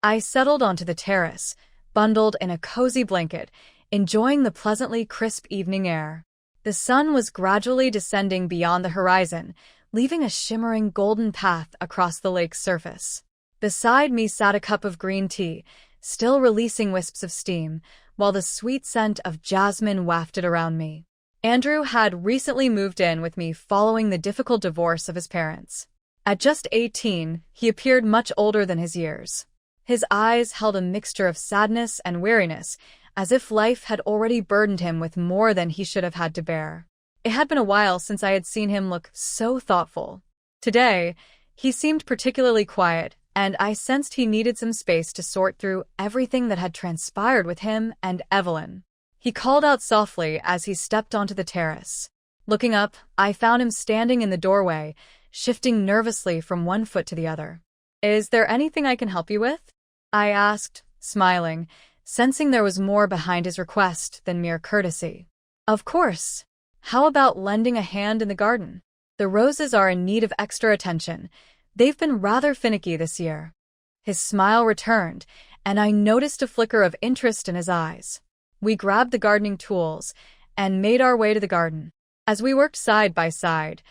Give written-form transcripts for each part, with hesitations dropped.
I settled onto the terrace, bundled in a cozy blanket, enjoying the pleasantly crisp evening air. The sun was gradually descending beyond the horizon, leaving a shimmering golden path across the lake's surface. Beside me sat a cup of green tea, still releasing wisps of steam, while the sweet scent of jasmine wafted around me. Andrew had recently moved in with me following the difficult divorce of his parents. At just 18, he appeared much older than his years. His eyes held a mixture of sadness and weariness, as if life had already burdened him with more than he should have had to bear. It had been a while since I had seen him look so thoughtful. Today, he seemed particularly quiet, and I sensed he needed some space to sort through everything that had transpired with him and Evelyn. He called out softly as he stepped onto the terrace. Looking up, I found him standing in the doorway, shifting nervously from one foot to the other. "Is there anything I can help you with?" I asked, smiling, sensing there was more behind his request than mere courtesy. "Of course. How about lending a hand in the garden? The roses are in need of extra attention. They've been rather finicky this year." His smile returned, and I noticed a flicker of interest in his eyes. We grabbed the gardening tools and made our way to the garden. As we worked side by side,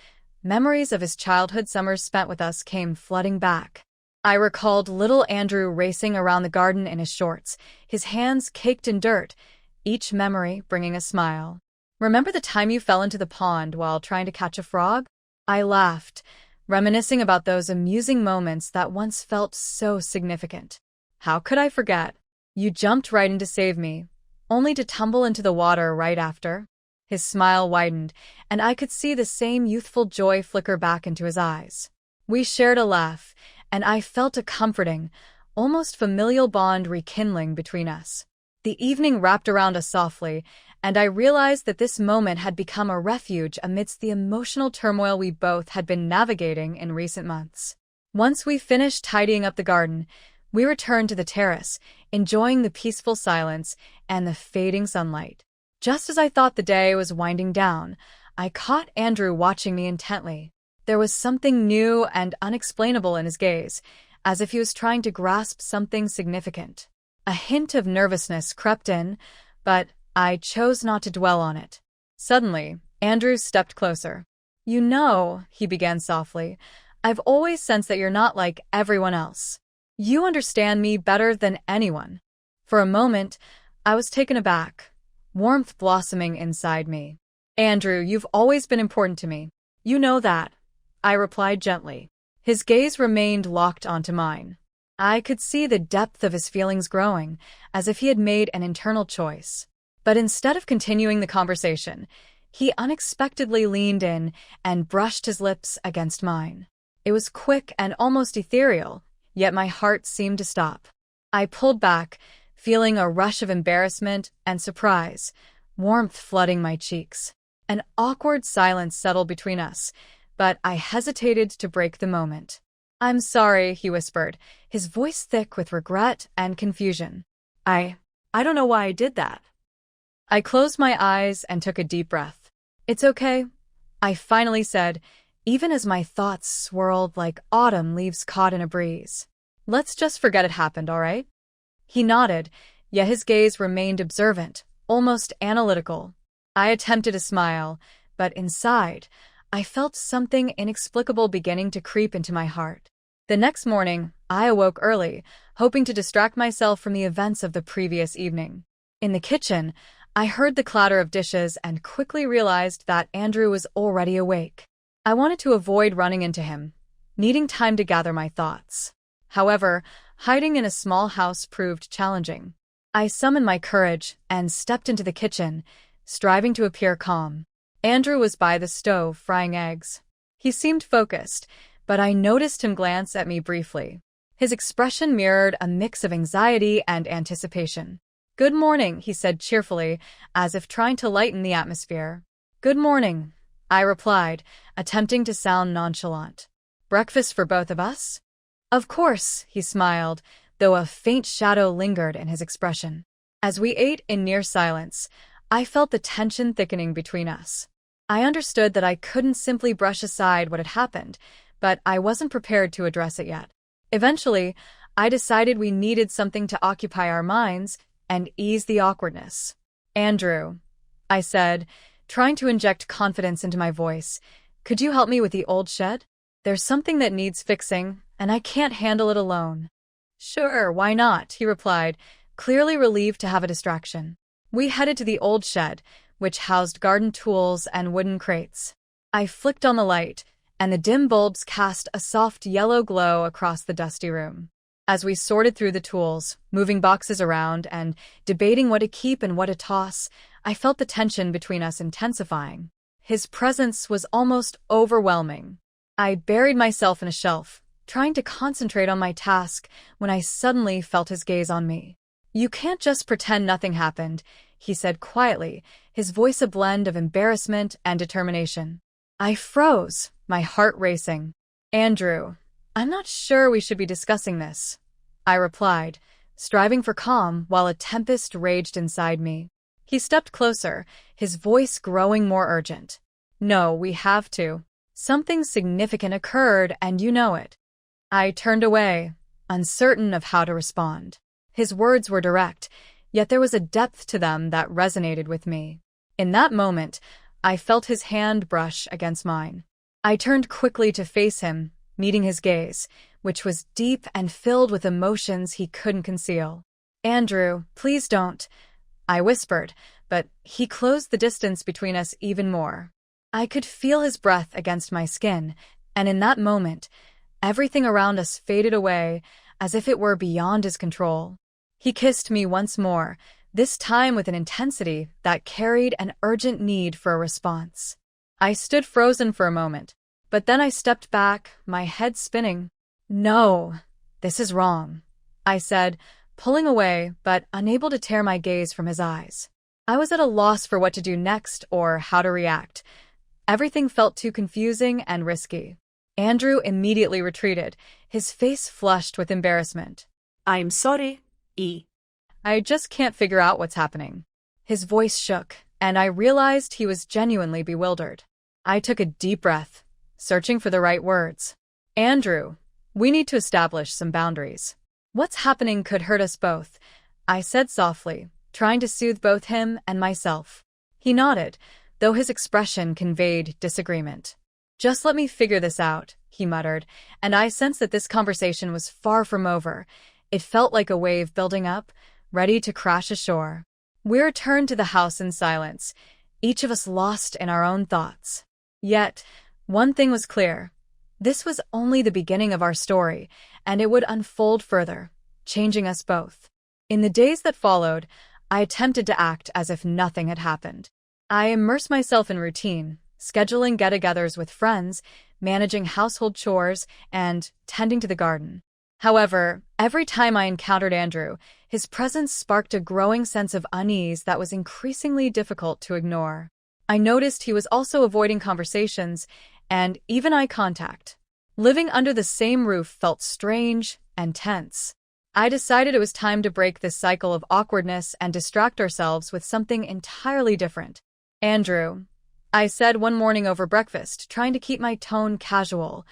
memories of his childhood summers spent with us came flooding back. I recalled little Andrew racing around the garden in his shorts, his hands caked in dirt, each memory bringing a smile. "Remember the time you fell into the pond while trying to catch a frog?" I laughed, reminiscing about those amusing moments that once felt so significant. "How could I forget? You jumped right in to save me, only to tumble into the water right after." His smile widened, and I could see the same youthful joy flicker back into his eyes. We shared a laugh, and I felt a comforting, almost familial bond rekindling between us. The evening wrapped around us softly, and I realized that this moment had become a refuge amidst the emotional turmoil we both had been navigating in recent months. Once we finished tidying up the garden, we returned to the terrace, enjoying the peaceful silence and the fading sunlight. Just as I thought the day was winding down, I caught Andrew watching me intently. There was something new and unexplainable in his gaze, as if he was trying to grasp something significant. A hint of nervousness crept in, but I chose not to dwell on it. Suddenly, Andrew stepped closer. "You know," he began softly, "I've always sensed that you're not like everyone else. You understand me better than anyone." For a moment, I was taken aback, warmth blossoming inside me. "Andrew, you've always been important to me. You know that," I replied gently. His gaze remained locked onto mine. I could see the depth of his feelings growing, as if he had made an internal choice. But instead of continuing the conversation, he unexpectedly leaned in and brushed his lips against mine. It was quick and almost ethereal, yet my heart seemed to stop. I pulled back, feeling a rush of embarrassment and surprise, warmth flooding my cheeks. An awkward silence settled between us, but I hesitated to break the moment. "I'm sorry," he whispered, his voice thick with regret and confusion. I don't know why I did that." I closed my eyes and took a deep breath. "It's okay," I finally said, even as my thoughts swirled like autumn leaves caught in a breeze. "Let's just forget it happened, all right?" He nodded, yet his gaze remained observant, almost analytical. I attempted a smile, but inside, I felt something inexplicable beginning to creep into my heart. The next morning, I awoke early, hoping to distract myself from the events of the previous evening. In the kitchen, I heard the clatter of dishes and quickly realized that Andrew was already awake. I wanted to avoid running into him, needing time to gather my thoughts. However, hiding in a small house proved challenging. I summoned my courage and stepped into the kitchen, striving to appear calm. Andrew was by the stove frying eggs. He seemed focused, but I noticed him glance at me briefly. His expression mirrored a mix of anxiety and anticipation. "Good morning," he said cheerfully, as if trying to lighten the atmosphere. "Good morning," I replied, attempting to sound nonchalant. "Breakfast for both of us?" "Of course," he smiled, though a faint shadow lingered in his expression. As we ate in near silence, I felt the tension thickening between us. I understood that I couldn't simply brush aside what had happened, but I wasn't prepared to address it yet. Eventually, I decided we needed something to occupy our minds and ease the awkwardness. Andrew, I said, trying to inject confidence into my voice, could you help me with the old shed? There's something that needs fixing, and I can't handle it alone. Sure, why not? He replied, clearly relieved to have a distraction. We headed to the old shed, which housed garden tools and wooden crates. I flicked on the light, and the dim bulbs cast a soft yellow glow across the dusty room. As we sorted through the tools, moving boxes around and debating what to keep and what to toss, I felt the tension between us intensifying. His presence was almost overwhelming. I buried myself in a shelf, trying to concentrate on my task when I suddenly felt his gaze on me. You can't just pretend nothing happened, he said quietly, his voice a blend of embarrassment and determination. I froze, my heart racing. Andrew, I'm not sure we should be discussing this, I replied, striving for calm while a tempest raged inside me. He stepped closer, his voice growing more urgent. No, we have to. Something significant occurred, and you know it. I turned away, uncertain of how to respond. His words were direct, yet there was a depth to them that resonated with me. In that moment, I felt his hand brush against mine. I turned quickly to face him, meeting his gaze, which was deep and filled with emotions he couldn't conceal. Andrew, please don't, I whispered, but he closed the distance between us even more. I could feel his breath against my skin, and in that moment, everything around us faded away as if it were beyond his control. He kissed me once more, this time with an intensity that carried an urgent need for a response. I stood frozen for a moment, but then I stepped back, my head spinning. No, this is wrong, I said, pulling away but unable to tear my gaze from his eyes. I was at a loss for what to do next or how to react. Everything felt too confusing and risky. Andrew immediately retreated, his face flushed with embarrassment. I'm sorry, E. I just can't figure out what's happening. His voice shook, and I realized he was genuinely bewildered. I took a deep breath, searching for the right words. Andrew, we need to establish some boundaries. What's happening could hurt us both, I said softly, trying to soothe both him and myself. He nodded, though his expression conveyed disagreement. Just let me figure this out, he muttered, and I sensed that this conversation was far from over. It felt like a wave building up, ready to crash ashore. We returned to the house in silence, each of us lost in our own thoughts. Yet, one thing was clear. This was only the beginning of our story, and it would unfold further, changing us both. In the days that followed, I attempted to act as if nothing had happened. I immersed myself in routine, scheduling get-togethers with friends, managing household chores, and tending to the garden. However, every time I encountered Andrew, his presence sparked a growing sense of unease that was increasingly difficult to ignore. I noticed he was also avoiding conversations and even eye contact. Living under the same roof felt strange and tense. I decided it was time to break this cycle of awkwardness and distract ourselves with something entirely different. Andrew, I said one morning over breakfast, trying to keep my tone casual,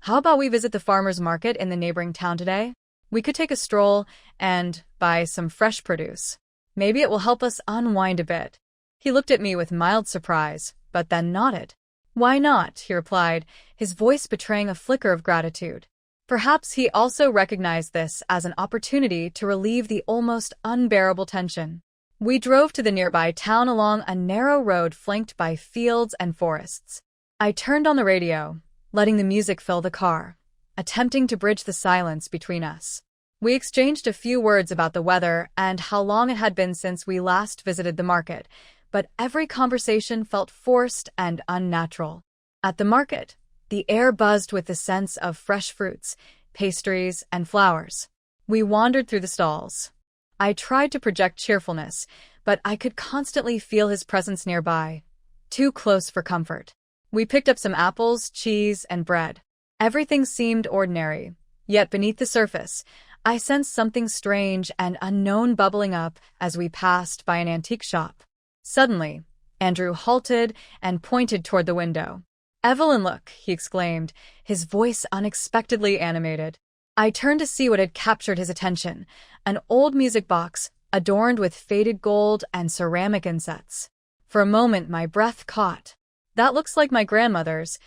how about we visit the farmer's market in the neighboring town today? We could take a stroll and buy some fresh produce. Maybe it will help us unwind a bit. He looked at me with mild surprise, but then nodded. Why not? He replied, his voice betraying a flicker of gratitude. Perhaps he also recognized this as an opportunity to relieve the almost unbearable tension. We drove to the nearby town along a narrow road flanked by fields and forests. I turned on the radio, letting the music fill the car, attempting to bridge the silence between us. We exchanged a few words about the weather and how long it had been since we last visited the market, but every conversation felt forced and unnatural. At the market, the air buzzed with the sense of fresh fruits, pastries, and flowers. We wandered through the stalls. I tried to project cheerfulness, but I could constantly feel his presence nearby, too close for comfort. We picked up some apples, cheese, and bread. Everything seemed ordinary, yet beneath the surface, I sensed something strange and unknown bubbling up as we passed by an antique shop. Suddenly, Andrew halted and pointed toward the window. Evelyn, look, he exclaimed, his voice unexpectedly animated. I turned to see what had captured his attention, an old music box adorned with faded gold and ceramic insets. For a moment, my breath caught. "That looks like my grandmother's,"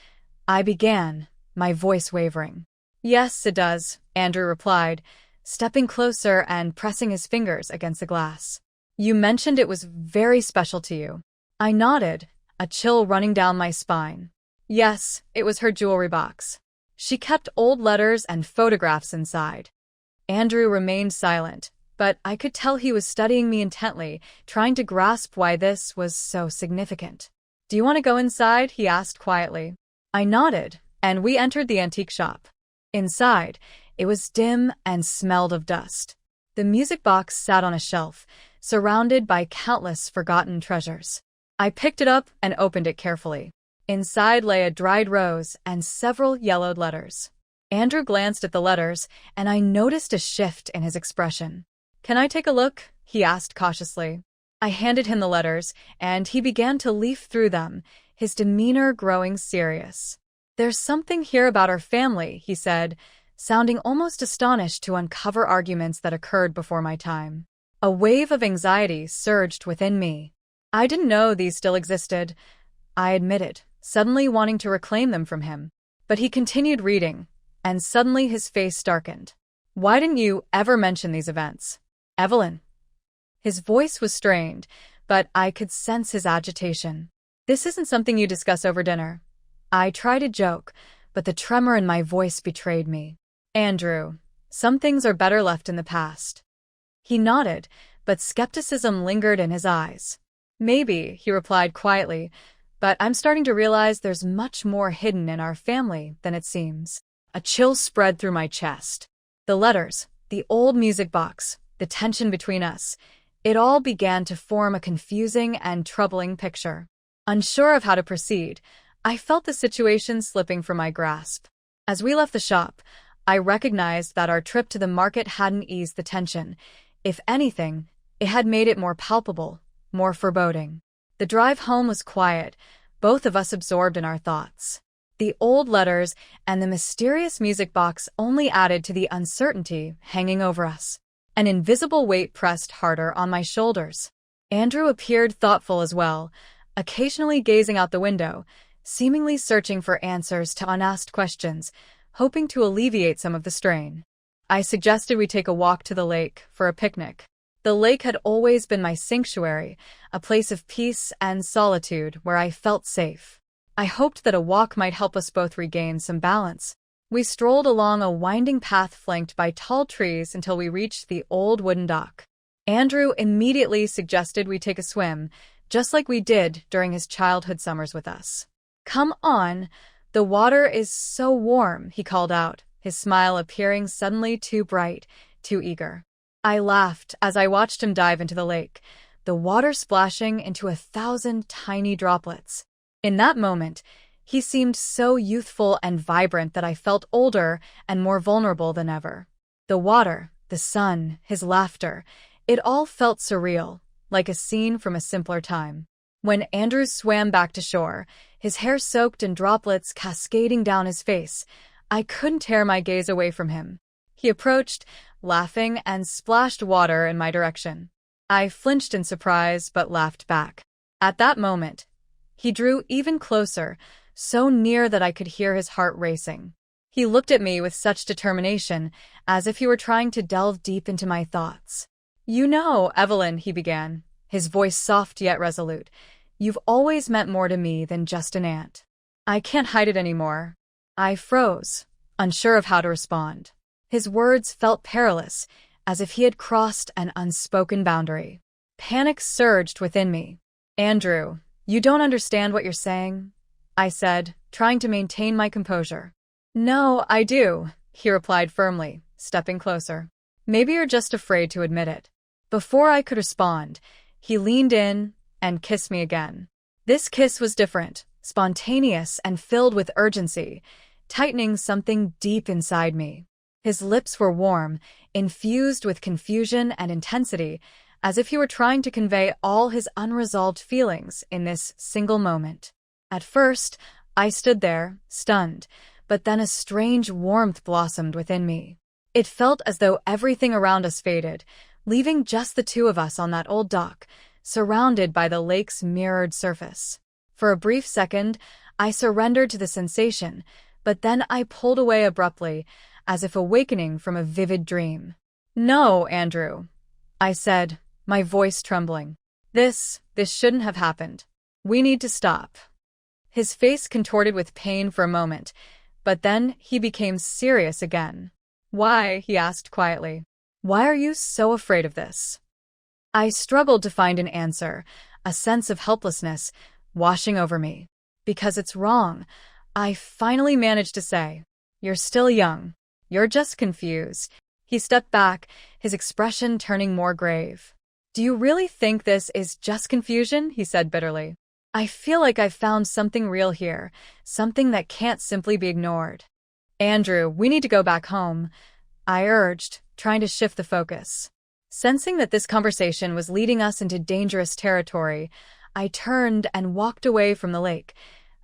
I began, my voice wavering. "Yes, it does," Andrew replied, stepping closer and pressing his fingers against the glass. "You mentioned it was very special to you." I nodded, a chill running down my spine. Yes, it was her jewelry box. She kept old letters and photographs inside. Andrew remained silent, but I could tell he was studying me intently, trying to grasp why this was so significant. "Do you want to go inside?" he asked quietly. I nodded, and we entered the antique shop. Inside, it was dim and smelled of dust. The music box sat on a shelf, surrounded by countless forgotten treasures. I picked it up and opened it carefully. Inside lay a dried rose and several yellowed letters. Andrew glanced at the letters, and I noticed a shift in his expression. "Can I take a look?" he asked cautiously. I handed him the letters, and he began to leaf through them, his demeanor growing serious. "There's something here about our family," he said, sounding almost astonished to uncover arguments that occurred before my time. A wave of anxiety surged within me. I didn't know these still existed, I admitted, suddenly wanting to reclaim them from him. But he continued reading, and suddenly his face darkened. "Why didn't you ever mention these events, Evelyn?" His voice was strained, but I could sense his agitation. "This isn't something you discuss over dinner." I tried to joke, but the tremor in my voice betrayed me. "Andrew, some things are better left in the past." He nodded, but skepticism lingered in his eyes. "Maybe," he replied quietly, "but I'm starting to realize there's much more hidden in our family than it seems." A chill spread through my chest. The letters, the old music box, the tension between us, it all began to form a confusing and troubling picture. Unsure of how to proceed, I felt the situation slipping from my grasp. As we left the shop, I recognized that our trip to the market hadn't eased the tension. If anything, it had made it more palpable, more foreboding. The drive home was quiet, both of us absorbed in our thoughts. The old letters and the mysterious music box only added to the uncertainty hanging over us. An invisible weight pressed harder on my shoulders. Andrew appeared thoughtful as well, occasionally gazing out the window, seemingly searching for answers to unasked questions, hoping to alleviate some of the strain. I suggested we take a walk to the lake for a picnic. The lake had always been my sanctuary, a place of peace and solitude where I felt safe. I hoped that a walk might help us both regain some balance. We strolled along a winding path flanked by tall trees until we reached the old wooden dock. Andrew immediately suggested we take a swim, just like we did during his childhood summers with us. "Come on, the water is so warm," he called out, his smile appearing suddenly too bright, too eager. I laughed as I watched him dive into the lake, the water splashing into 1,000 tiny droplets. In that moment, he seemed so youthful and vibrant that I felt older and more vulnerable than ever. The water, the sun, his laughter, it all felt surreal, like a scene from a simpler time. When Andrew swam back to shore, his hair soaked in droplets cascading down his face, I couldn't tear my gaze away from him. He approached, laughing, and splashed water in my direction. I flinched in surprise but laughed back. At that moment, he drew even closer, so near that I could hear his heart racing. He looked at me with such determination, as if he were trying to delve deep into my thoughts. "You know, Evelyn," he began, his voice soft yet resolute, "you've always meant more to me than just an aunt." I can't hide it anymore. I froze, unsure of how to respond. His words felt perilous, as if he had crossed an unspoken boundary. Panic surged within me. "Andrew, you don't understand what you're saying," I said, trying to maintain my composure. "No, I do," he replied firmly, stepping closer. "Maybe you're just afraid to admit it." Before I could respond, he leaned in and kissed me again. This kiss was different, spontaneous and filled with urgency, tightening something deep inside me. His lips were warm, infused with confusion and intensity, as if he were trying to convey all his unresolved feelings in this single moment. At first, I stood there, stunned, but then a strange warmth blossomed within me. It felt as though everything around us faded, leaving just the two of us on that old dock, surrounded by the lake's mirrored surface. For a brief second, I surrendered to the sensation, but then I pulled away abruptly, as if awakening from a vivid dream. "No, Andrew," I said, my voice trembling. This shouldn't have happened. We need to stop." His face contorted with pain for a moment, but then he became serious again. "Why?" he asked quietly. "Why are you so afraid of this?" I struggled to find an answer, a sense of helplessness washing over me. "Because it's wrong," I finally managed to say. "You're still young. You're just confused." He stepped back, his expression turning more grave. "Do you really think this is just confusion?" he said bitterly. "I feel like I've found something real here, something that can't simply be ignored." "Andrew, we need to go back home," I urged, trying to shift the focus. Sensing that this conversation was leading us into dangerous territory, I turned and walked away from the lake,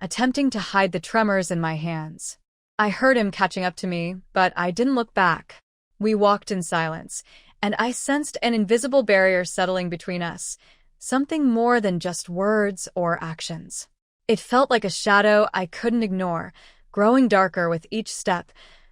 attempting to hide the tremors in my hands. I heard him catching up to me, but I didn't look back. We walked in silence, and I sensed an invisible barrier settling between us, something more than just words or actions. It felt like a shadow I couldn't ignore, growing darker with each step,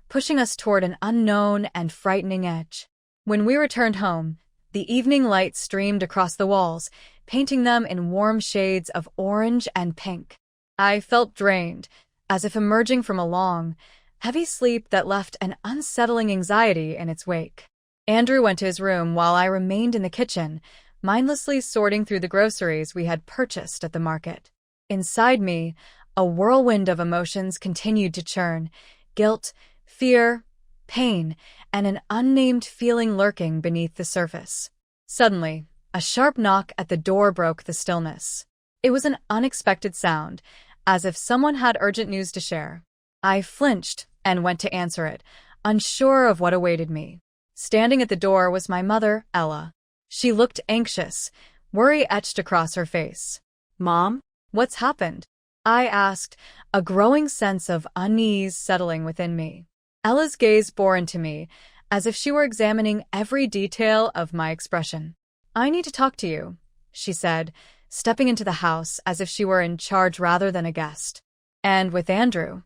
pushing us toward an unknown and frightening edge. When we returned home, the evening light streamed across the walls, painting them in warm shades of orange and pink. I felt drained, as if emerging from a long, heavy sleep that left an unsettling anxiety in its wake. Andrew went to his room while I remained in the kitchen, mindlessly sorting through the groceries we had purchased at the market. Inside me, a whirlwind of emotions continued to churn: guilt, fear, pain, and an unnamed feeling lurking beneath the surface. Suddenly, a sharp knock at the door broke the stillness. It was an unexpected sound, as if someone had urgent news to share. I flinched and went to answer it, unsure of what awaited me. Standing at the door was my mother, Ella. She looked anxious, worry etched across her face. "Mom?" "What's happened?" I asked, a growing sense of unease settling within me. Ella's gaze bore into me, as if she were examining every detail of my expression. "I need to talk to you," she said, stepping into the house as if she were in charge rather than a guest. "And with Andrew?"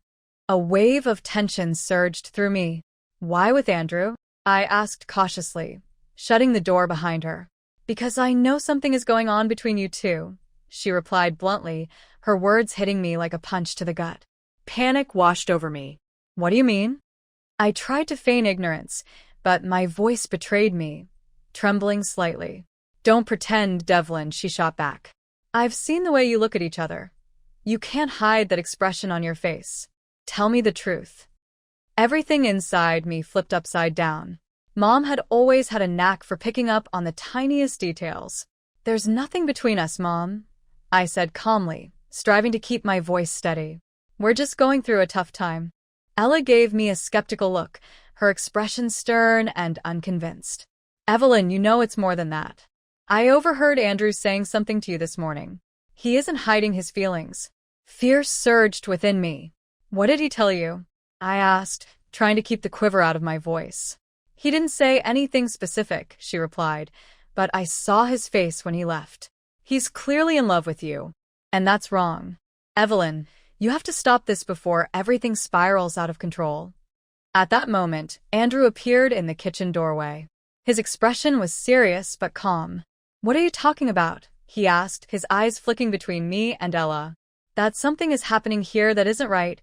A wave of tension surged through me. "Why with Andrew?" I asked cautiously, shutting the door behind her. "Because I know something is going on between you two," she replied bluntly, her words hitting me like a punch to the gut. Panic washed over me. "What do you mean?" I tried to feign ignorance, but my voice betrayed me, trembling slightly. "Don't pretend, Devlin," she shot back. "I've seen the way you look at each other. You can't hide that expression on your face. Tell me the truth." Everything inside me flipped upside down. Mom had always had a knack for picking up on the tiniest details. "There's nothing between us, Mom," I said calmly, striving to keep my voice steady. "We're just going through a tough time." Ella gave me a skeptical look, her expression stern and unconvinced. "Evelyn, you know it's more than that. I overheard Andrew saying something to you this morning. He isn't hiding his feelings." Fear surged within me. "What did he tell you?" I asked, trying to keep the quiver out of my voice. "He didn't say anything specific," she replied, "but I saw his face when he left. He's clearly in love with you, and that's wrong. Evelyn, you have to stop this before everything spirals out of control." At that moment, Andrew appeared in the kitchen doorway. His expression was serious but calm. "What are you talking about?" he asked, his eyes flicking between me and Ella. "That something is happening here that isn't right,"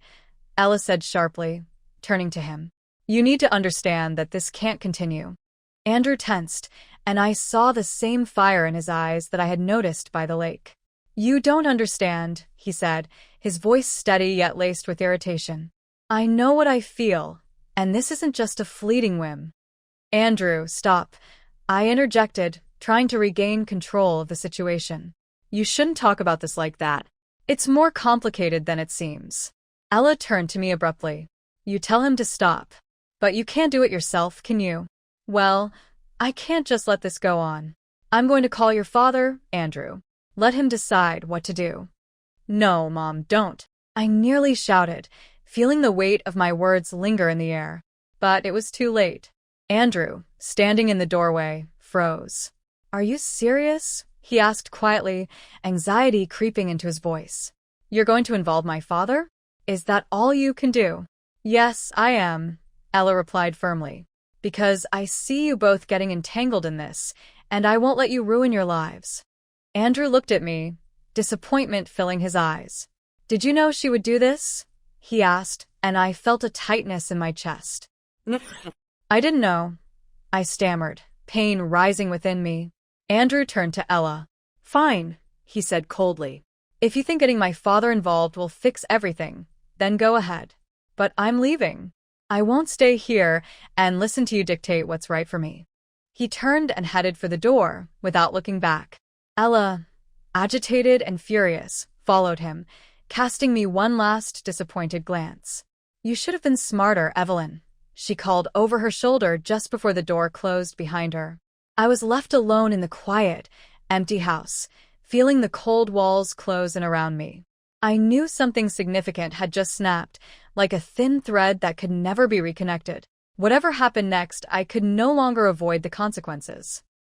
Ella said sharply, turning to him. "You need to understand that this can't continue." Andrew tensed, and I saw the same fire in his eyes that I had noticed by the lake. "You don't understand," he said, his voice steady yet laced with irritation. "I know what I feel, and this isn't just a fleeting whim." "Andrew, stop," I interjected, trying to regain control of the situation. "You shouldn't talk about this like that. It's more complicated than it seems." Ella turned to me abruptly. "You tell him to stop. But you can't do it yourself, can you?" "Well, I can't just let this go on. I'm going to call your father, Andrew. Let him decide what to do." "No, Mom, don't," I nearly shouted, feeling the weight of my words linger in the air. But it was too late. Andrew, standing in the doorway, froze. "Are you serious?" he asked quietly, anxiety creeping into his voice. "You're going to involve my father? Is that all you can do?" "Yes, I am," Ella replied firmly. "Because I see you both getting entangled in this, and I won't let you ruin your lives." Andrew looked at me, disappointment filling his eyes. "Did you know she would do this?" he asked, and I felt a tightness in my chest. "I didn't know," I stammered, pain rising within me. Andrew turned to Ella. "Fine," he said coldly. "If you think getting my father involved will fix everything, then go ahead. But I'm leaving. I won't stay here and listen to you dictate what's right for me." He turned and headed for the door, without looking back. Ella, agitated and furious, followed him, casting me one last disappointed glance. "You should have been smarter, Evelyn," she called over her shoulder just before the door closed behind her. I was left alone in the quiet, empty house, feeling the cold walls close in around me. I knew something significant had just snapped, like a thin thread that could never be reconnected. Whatever happened next, I could no longer avoid the consequences.